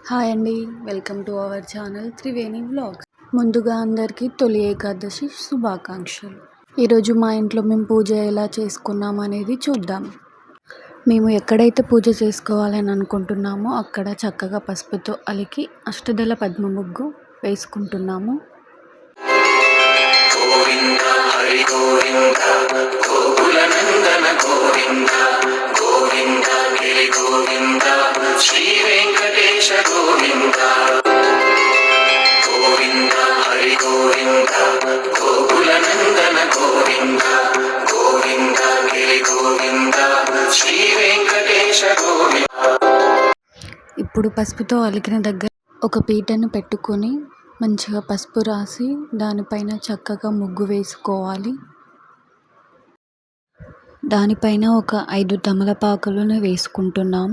Hi అండి, welcome to our channel Triveni vlogs. ముందుగా అందరికీ తొలి ఏకాదశి శుభాకాంక్షలు. ఈరోజు మా ఇంట్లో మేము పూజ ఎలా చేసుకున్నాం అనేది చూద్దాం. మేము ఎక్కడైతే పూజ చేసుకోవాలని అనుకుంటున్నామో అక్కడ చక్కగా పసుపుతో అలికి అష్టదళ పద్మ ముగ్గు వేసుకుంటున్నాము. గోవింద హరి గోవింద గోకుల నందన గోవింద గోవింద గిరి గోవింద శ్రీ వెంకటేశ గోవింద గోవింద హరి గోవింద గోకుల నందన గోవింద గోవింద గిరి గోవింద శ్రీ వెంకటేశ గోవింద. ఇప్పుడు పసుపుతో అలికిన దగ్గర ఒక పీటను పెట్టుకొని మంచిగా పసుపు రాసి దానిపైన చక్కగా ముగ్గు వేసుకోవాలి. దానిపైన ఒక 5 తమలపాకులను వేసుకుంటున్నాం.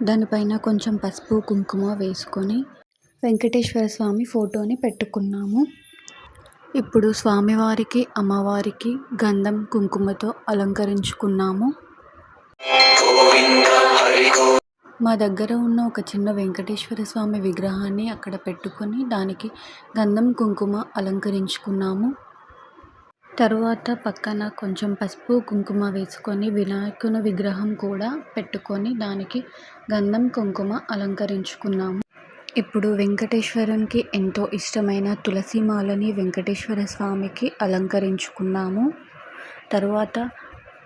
దానిపైన కొంచెం పసుపు కుంకుమ వేసుకొని వెంకటేశ్వర స్వామి ఫోటోని పెట్టుకున్నాము. ఇప్పుడు స్వామివారికి అమ్మవారికి గంధం కుంకుమతో అలంకరించుకున్నాము. మా దగ్గర ఉన్న ఒక చిన్న వెంకటేశ్వర స్వామి విగ్రహాన్ని అక్కడ పెట్టుకొని దానికి గంధం కుంకుమ అలంకరించుకున్నాము. తరువాత పక్కన కొంచెం పసుపు కుంకుమ వేసుకొని వినాయకుని విగ్రహం కూడా పెట్టుకొని దానికి గంధం కుంకుమ అలంకరించుకున్నాము. ఇప్పుడు వెంకటేశ్వరునికి ఎంతో ఇష్టమైన తులసి మాలని వెంకటేశ్వర స్వామికి అలంకరించుకున్నాము. తరువాత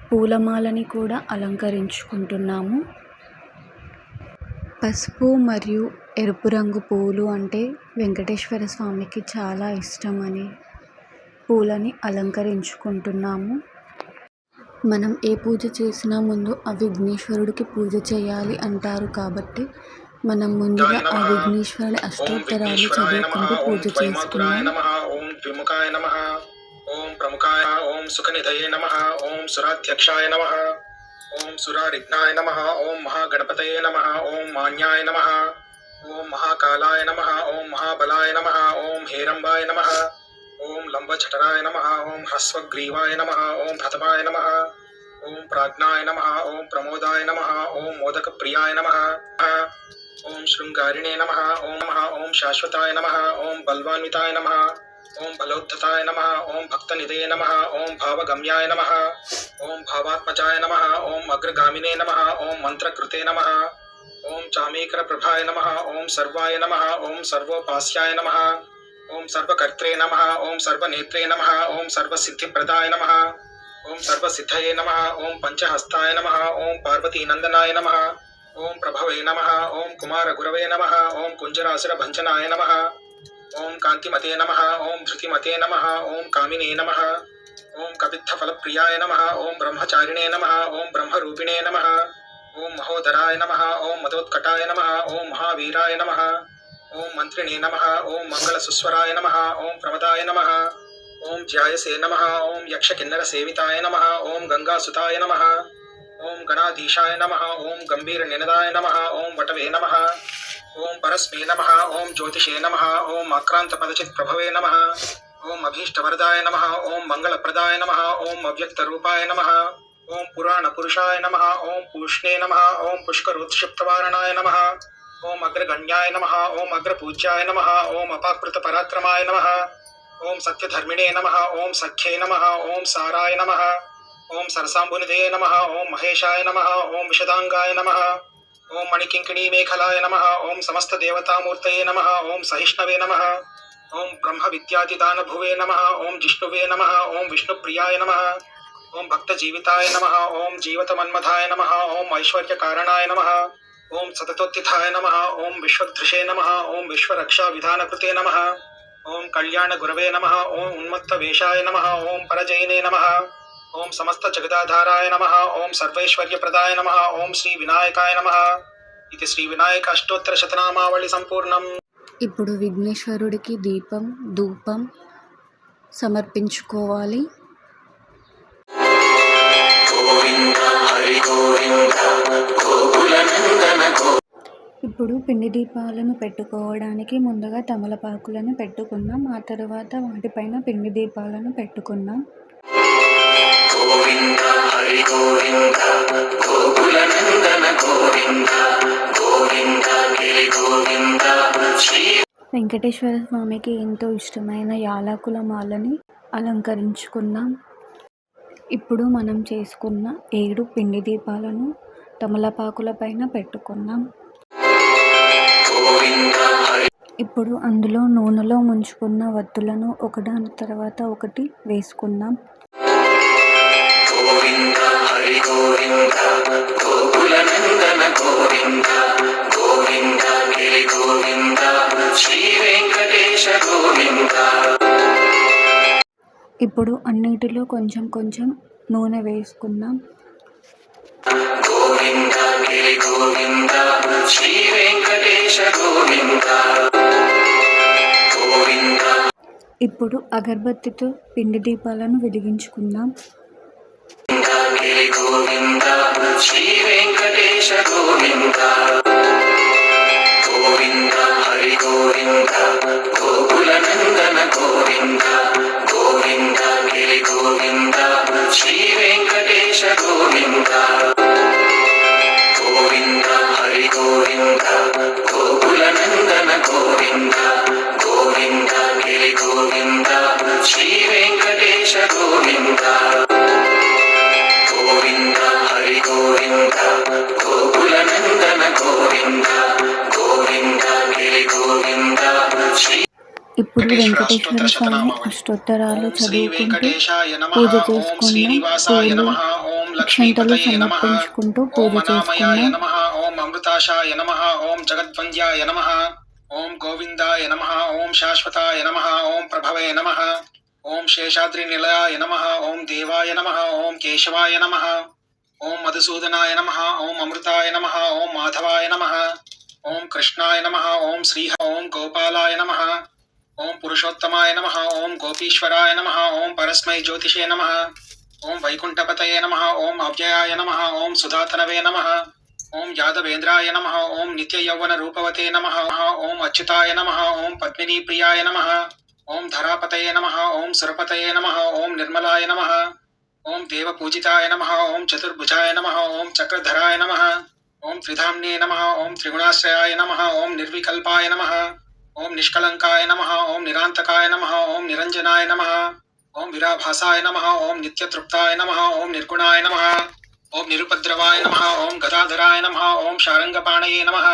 పూలమాలని కూడా అలంకరించుకుంటున్నాము. పసుపు మరియు ఎరుపు రంగు పూలు అంటే వెంకటేశ్వర స్వామికి చాలా ఇష్టమని పూలని అలంకరించుకుంటున్నాము. మనం ఏ పూజ చేసినా ముందు ఆ విఘ్నేశ్వరుడికి పూజ చేయాలి అంటారు కాబట్టి మనం ముందుగా ఆ విఘ్నేశ్వరుడి అష్టోత్తరాలు చదువుకుంటూ పూజ చేసుకున్నాం. ఓం త్రిముఖాయ నమః, ఓం ప్రముఖాయ, ఓం సుఖనిధయే నమః, ఓం సురాధ్యక్షాయ నమః, ఓం సురారిఘ్నాయ నమః, ఓం మహాగణపతయే నమః, ఓం మాన్యాయ నమః, ఓం మహాకాలాయ నమః, ఓం మహాబలాయ నమః, ఓం హేరంబాయ నమః, ఓం లంబచటరాయ నమః, ఓం హ్రస్వగ్రీవాయ నమః, ఓం ప్రథమాయ నమః, ఓం ప్రాజ్ఞాయ నమః, ఓం ప్రమోదాయ నమః, ఓం మోదకప్రియాయ నమః, ఓం శృంగారిణే నమః, ఓం శాశ్వతాయ నమః, ఓం బల్వాన్వితాయ నమః, ఓం బలోద్ధతాయ నమః, ఓం భక్తనిధయే నమః, ఓం భావగమ్యాయ నమః, ఓం భావాత్మజాయ నమః, ఓం అగ్రగామినే నమః, ఓం మంత్రకృతే నమః, ఓం చామీకర ప్రభాయ నమః, ఓం సర్వాయ నమః, ఓం సర్వోపాస్యాయ నమః, ఓం సర్వకర్త్రే నమః, ఓం సర్వనేత్రే నమః, ఓం సర్వసిద్ధిప్రదాయ నమః, ఓం సర్వసిద్ధయే నమః, ఓం పంచహస్తాయ నమః, ఓం పార్వతీనందనాయ నమః, ఓం ప్రభవే నమః, ఓం కుమారగురవే నమః, ఓం కుంజరాసురభంజనాయ నమః, ఓం కాంతిమతే నమః, ఓం ధృతిమతే నమః, ఓం కామినే నమః, ఓం కవిత్థఫలప్రియాయ నమః, ఓం బ్రహ్మచారిణే నమః, ఓం బ్రహ్మరూపిణే నమః, ఓం మహోదరాయ నమః, ఓం మదోత్కటాయ నమః, ఓం మహావీరాయ నమః, ఓం మంత్రిణే నమః, ఓం మంగళసుస్వరాయ నమః, ఓం ప్రమదాయ నమః, ఓం జ్యాయసే నమః, ఓం యక్షకిన్నర సేవితాయ నమః, ఓం గంగాసుతాయ నమః, ఓం గణాధీశాయ నమః, ఓం గంభీర నినదాయ నమః, ఓం వటవే నమః, ఓం పరస్మే నమః, ఓం జ్యోతిషే నమః, ఓం ఆక్రాంత పదచిత్ ప్రభవే నమః, ఓం అభీష్టవరదాయ నమః, ఓం మంగళప్రదాయ నమః, ఓం అవ్యక్తరూపాయ నమః, ఓం పురాణ పురుషాయ నమః, ఓం పూష్ణే నమః, ఓం పుష్కరోత్క్షిప్తవారణాయ నమః, ఓం అగ్రగణ్యాయ నమః, ఓం అగ్రపూజ్యాయ నమః, ఓం అపాకృత పరాక్రమాయ నమః, ఓం సత్యధర్మిణే నమః, ఓం సఖ్యే నమః, ఓం సారాయ నమః, ఓం సరసాంబునిధయే నమః, ఓం మహేశాయ నమః, ఓం విశదాంగాయ నమః, ఓం మణికింకిణీ మేఖలాయ నమః, ఓం సమస్త దేవతామూర్తయే నమః, ఓం సహిష్ణవే నమః, ఓం బ్రహ్మ విద్యాతిదానభువే నమః, ఓం జిష్ణువే నమః, ఓం విష్ణుప్రియాయ నమః, ఓం భక్తజీవితాయ నమః, ఓం జీవతమన్మథాయ నమః, ఓం ఐశ్వర్యకారణాయ నమః, ఓం సతతోత్థితాయ నమః, ఓం విశ్వదృశే నమః, ఓం విశ్వరక్షా విధానకృతే నమః, ఓం కళ్యాణ గురవే నమః, ఓం ఉన్మత్తవేషాయ నమః, ఓం పరజయినే నమః, ఓం సమస్త జగదాధారాయ నమః, ఓం సర్వైశ్వర్యప్రదాయ నమః, ఓం శ్రీ వినాయకాయ నమః. ఇది శ్రీ వినాయక అష్టోత్తర శతనామావళి సంపూర్ణం. ఇప్పుడు విఘ్నేశ్వరుడికి దీపం ధూపం సమర్పించుకోవాలి. ఇప్పుడు పిండి దీపాలను పెట్టుకోవడానికి ముందుగా తమలపాకులను పెట్టుకున్నాం. ఆ తర్వాత వాటిపైన పిండి దీపాలను పెట్టుకున్నాం. గోవింద హరి గోవింద గోకుల నందన గోవింద గోవింద వెంకటేశ్వర స్వామికి ఎంతో ఇష్టమైన యాలకుల మాలని అలంకరించుకున్నాం. ఇప్పుడు మనం చేసుకున్న 7 పిండి దీపాలను తమలపాకుల పైన పెట్టుకున్నాం. ఇప్పుడు అందులో నూనెలో ముంచుకున్న వత్తులను ఒకదాని తర్వాత ఒకటి వేసుకుందాం. ఇప్పుడు అన్నిటిలో కొంచెం కొంచెం నూనె వేసుకుందాం. ఇప్పుడు అగరబత్తితో పిండి దీపాలను వెలిగించుకుందాం. ఇప్పుడు వెంకటేశ్వర స్వామి అష్టోత్తరాలు చదువుకుంటూ పూజ చేసుకున్నాం. పూలు అక్షంతలు సమర్పించుకుంటూ పూజ చేసుకున్నాం. ఓం అమృతాశాయ నమః, ఓం జగద్వంద్యాయ నమః, ఓం గోవిందాయ నమః, ఓం శాశ్వతాయ నమః, ఓం ప్రభవే నమః, ఓం శేషాద్రి నిలయాయ నమః, ఓం దేవాయ నమః, ఓం కేశవాయ నమః, ఓం మధుసూదనాయ నమః, ఓం అమృతాయ నమః, ఓం మాధవాయ నమః, ఓం కృష్ణాయ నమః, ఓం శ్రీ ఓం గోపాలాయ నమః, ఓం పురుషోత్తమాయ నమః, ఓం గోపీశ్వరాయ నమః, ఓం పరస్మై జ్యోతిషే నమః, ఓం వైకుంఠపతయే నమః, ఓం అవ్యయాయ నమః, ఓం సుధాతనవే నమః, ఓం యాదవేంద్రాయ నమః, ఓం నిత్యయౌవన రూపవతే నమః, ఓం అచ్యుతాయ నమః, ఓం పద్మినీ ప్రియాయ నమః, ఓం ధరాపతయే నమః, ఓం సురపతయే నమః, ఓం నిర్మలాయ నమః, ఓం దేవపూజితాయ నమః, ఓం చతుర్భుజాయ నమః, ఓం చక్రధరాయ నమః, ఓం త్రిధామ్నే నమః, ఓం త్రిగుణాశ్రయాయ నమః, ఓం నిర్వికల్పాయ నమః, ఓం నిష్కలంకాయ నమః, ఓం నిరాంతకాయ నమః, ఓం నిరంజనాయ నమః, ఓం విరాభాసాయ నమః, ఓం నిత్యతృప్తాయ నమః, ఓం నిర్గుణాయ నమః, ఓం నిరుపద్రవాయ నమః, ఓం గదాధరాయ నమః, ఓం శారంగపాణయే నమః,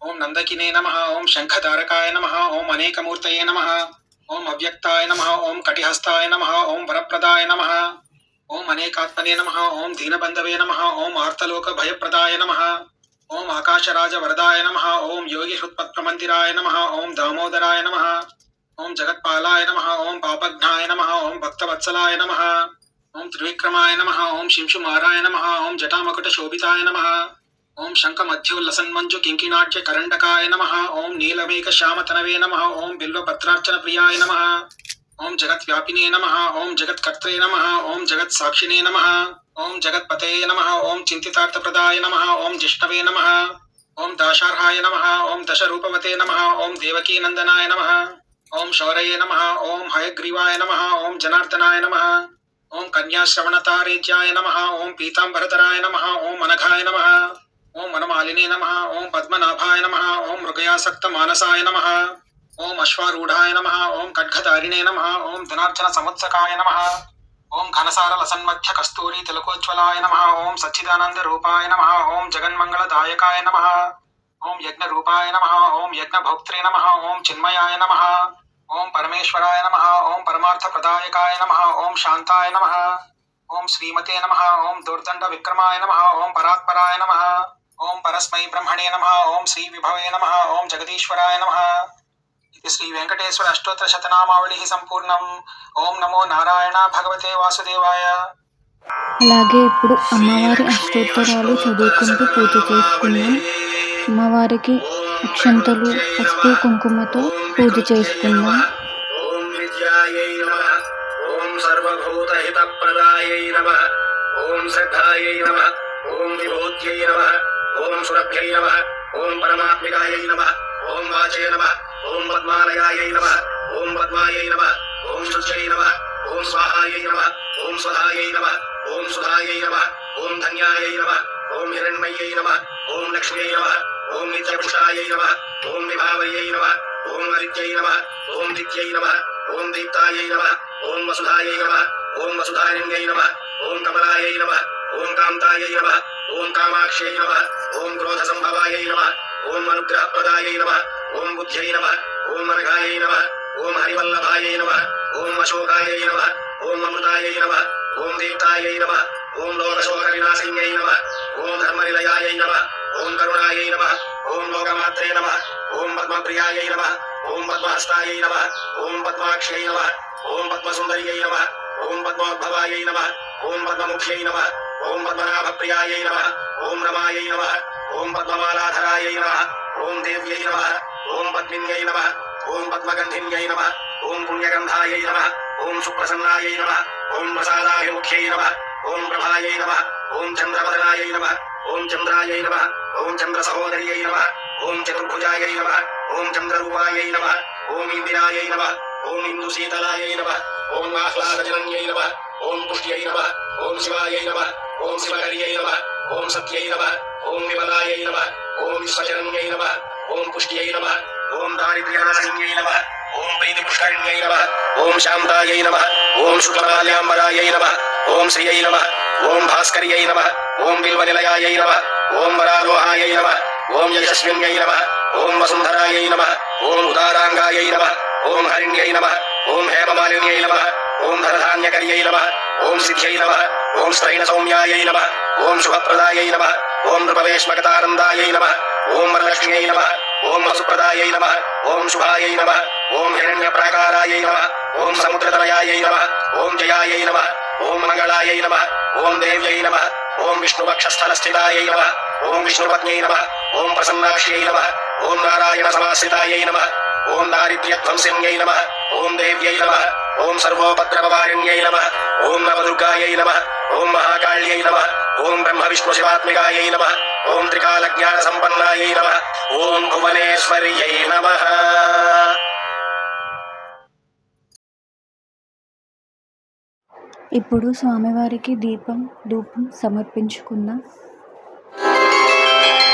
ఓం నందకినే నమః, ఓం శంఖధారకాయ నమః, ఓం అనేకమూర్తయే నమః, ఓం అవ్యక్తాయ నమః, ఓం కటిహస్తాయ నమః, ఓం వరప్రదాయ నమః, ఓం అనేకాత్మనే నమః, ఓం దీనబంధవే నమః, ఓం ఆర్తలోక భయప్రదాయ నమః, ఓం ఆకాశరాజ వరదాయ నమః, ఓం యోగి హృత్పత్రమందిరాయ నమః, ఓం దామోదరాయ నమః, ఓం జగత్పాలాయ నమః, ఓం పాపఘ్నాయ నమః, ఓం భక్తవత్సలాయ నమః, ఓం త్రివిక్రమాయ నమః, ఓం శింశుమారాయ నమః, ఓం జటామకుట శోభితాయ నమః, ఓం శంఖమధ్యోల్లసన్మంజు కింకిణాట్య కరండకాయ నమః, ఓం నీలమేఘ శ్యామతనవే నమః, ఓం బిల్వపత్రార్చన ప్రియాయ నమః, ఓం జగద్వ్యాపినే నమః, ఓం జగత్కర్త్రే నమః, ఓం జగత్సాక్షిణే నమః, ఓం జగత్పతయే నమః, ఓం చింతితార్థప్రదాయ నమః, ఓం జిష్ణవే నమః, ఓం దాశార్హాయ నమః, ఓం దశరూపవతే నమః, ఓం దేవకీనందనాయ నమః, ఓం శౌరయే నమః, ఓం హయగ్రీవాయ నమః, ఓం జనార్దనాయ నమః, ఓం కన్యాశ్రవణతారేజ్యాయ నమః, ఓం పీతాంబరధరాయ నమః, ఓం అనఘాయ నమః, ఓం వనమాలినే నమః, ఓం పద్మనాభాయ నమః, ఓం మృగయాసక్త మానసాయ నమః, ఓం అశ్వారూఢాయ నమః, ఓం ఖడ్గధారిణే నమః, ఓం ధనార్జన సంవత్సకాయ నమః, ఓం ఘనసార లసన్మధ్య కస్తూరి తిలకోజ్వలాయ నమః, ఓం సచ్చిదానంద రూపాయ నమః, ఓం జగన్మంగళదాయకాయ నమః, ఓం యజ్ఞ రూపాయ నమః, ఓం యజ్ఞ భోక్త్రే నమః, ఓం చిన్మయాయ నమః, ఓం పరమేశ్వరాయ నమః, ఓం పరమార్థ ప్రదాయకాయ నమః, ఓం శాంతాయ నమః, ఓం శ్రీమతే నమః, ఓం దుర్దండ విక్రమాయ నమః, ఓం పరాత్పరాయ నమః, ఓం పరస్మై బ్రహ్మణే నమః, ఓం శ్రీ విభవే నమః, ఓం జగదీశ్వరాయ నమః. ఇది శ్రీ వెంకటేశ్వర అష్టోత్తర శతనామావళి సంపూర్ణం. ఓం నమో నారాయణ భగవతే వాసుదేవాయ. అలాగే ఇప్పుడు అమ్మవారి అష్టోత్తరాలు చదువుకుంటూ పూజ చేసుకున్నాం. అమ్మవారికి అక్షంతలు పసుపు కుంకుమతో పూజ చేసుకున్నాం. ఓం విద్యాయై నమః, ఓం సర్వభూతహితప్రదాయై నమః, ఓం శ్రద్ధాయై నమః, ఓం విభూత్యై నమః, ఓం సురభ్యై నమః, ఓం పరమాత్మికాయై నమః, ఓం వాచే నమః, ఓం పద్మాలయాయై నమః, ఓం పద్మాయై నమః, ఓం శుచ్యై నమః, ఓం స్వాహాయై నమః, ఓం స్వధాయై నమః, ఓం సుధాయై నమః, ఓం ధన్యాయై నమః, ఓం హిరణ్మయ్యై నమః, ఓం లక్ష్మ్యై నమః, ఓం నిత్యపుష్టాయై నమః, ఓం విభావయ్యై నమః, ఓం ఆదిత్యై నమః ఓం దిత్యై నమః ఓం దీప్తాయై నమః ఓం వసుధాయై నమః ఓం వసుధారణ్యై నమః ఓం కమలాయై నమః ఓం కాంతాయై నమః ఓం కామాక్ష్యై నమః ఓం క్రోధ సంభవాయై నమః ఓం అనుగ్రహప్రదాయై నమః ఓం బుద్ధ్యై నమః ఓం అనఘాయై నమః ఓం హరివల్లభాయై నమః ఓం అశోకాయై నమః ఓం అమృతాయై నమః ఓం దీప్తాయై నమః ఓం లోకశోక వినాశిన్యై నమః ఓం ధర్మనిలయాయై నమః ఓం కరుణాయై నమః ఓం లోకమాత్రే నమః ఓం పద్మప్రియాయై నమః ఓం పద్మహస్తాయై నమః ఓం పద్మాక్ష్యై నమః ఓం పద్మసుందర్యై నమః ఓం పద్మోద్భవాయై నమః ఓం పద్మముఖ్యై నమః ఓం పద్మనాభప్రియాయై నమః ఓం రమాయై నమః ఓం పద్మమాలాధరాయై నమః ఓం దేవ్యై నమః ఓం పద్మిన్యై నమః ఓం పద్మగంధిన్యై నమః ఓం పుణ్యగంధాయై నమః ఓం సుప్రసన్నాయై నమః ఓం ప్రసాదాభిముఖ్యై నమః ఓం ప్రభాయై నమః ఓం చంద్రవదనాయై నమః ఓం చంద్రాయై నమః ఓం చంద్రసహోదర్యై నమః ఓం చతుర్భుజాయై నమః ఓం చంద్రరూపాయై నమః ఓం ఇందిరాయై నమః ఓం ఇందుశీతలాయై నమః ఓం ఆహ్లాదజనన్యై నమః ఓం పుష్ట్యై నమః ఓం శివాయై నమః ఓం శివకర్యై నమః ఓం సత్యై నమః ఓం విమలాయై నమః ఓం విశ్వశరణ్యై నమః ఓం పుష్ట్యై నమః ఓం దారిద్ర్యనాశిన్యై నమః ఓం ప్రీతిపుష్కరిణ్యై నమః ఓం శాంతాయై నమః ఓం శుక్లమాల్యాంబరాయై నమః ఓం శ్రియై నమః ఓం భాస్కర్యై నమః ఓం బిల్వనిలయాయై నమః ఓం వరారోహాయై నమః ఓం యశస్విన్యై నమః ఓం వసుంధరాయై నమః ఓం ఉదారాంగాయై నమః ఓం హరిణ్యై నమః ఓం హేమమాలిన్యై నమః ఓం ధనధాన్యకర్యై నమః ఓం సిద్ధ్యై నమః ఓం స్త్రైణ సౌమ్యాయై నమః ఓం శుభప్రదాయై నమః ఓం నృపవేష్మకతానందాయై నమః ఓం వరలక్ష్మ్యై నమః ఓం వసుప్రదాయై నమః ఓం శుభాయై నమః ఓం హిరణ్యప్రాకారాయై నమః ఓం సముద్రతనయాయై నమః ఓం జయాయై నమః ఓం మంగళాయై నమః ఓం దేవ్యై నమః ఓం విష్ణువక్షస్థలస్థితాయై నమః ఓం విష్ణుపత్న్యై నమః ఓం ప్రసన్నాక్ష్యై నమః ఓం నారాయణ సమాశ్రితాయై నమః ఓం దారిద్ర్యధ్వంసిన్యై నమః ఓం దేవ్యై నమః ఓం సర్వోపద్రవవారిణ్యై నమః ఓం నవదుర్గాయై నమః ఓం మహాకాళ్యై నమః ఓం బ్రహ్మ విష్ణు శివాత్మికాయై నమః ఓం త్రికాలజ్ఞాన సంపన్నాయై నమః ఓం భువనేశ్వర్యై నమః. ఇప్పుడు స్వామివారికి దీపం ధూపం సమర్పించుకుందాం.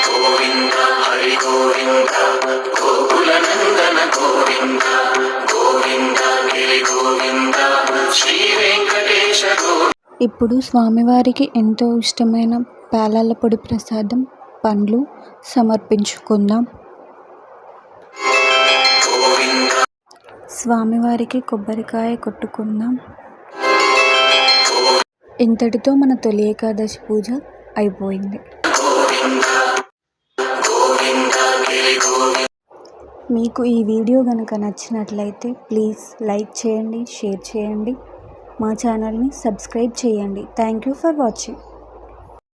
గోవింద హరి గోవింద గోకుల నందన గోవింద గోవింద గిరి గోవింద శ్రీ వెంకటేశ గోవింద. ఇప్పుడు స్వామివారికి ఎంతో ఇష్టమైన పేలాల పొడి ప్రసాదం పండ్లు సమర్పించుకుందాం. స్వామివారికి కొబ్బరికాయ కొట్టుకుందాం. ఇంతటితో మన తొలి ఏకాదశి పూజ అయిపోయింది. మీకు ఈ వీడియో కనుక నచ్చినట్లయితే ప్లీజ్ లైక్ చేయండి, షేర్ చేయండి, మా ఛానల్ని సబ్స్క్రైబ్ చేయండి. Thank you for watching.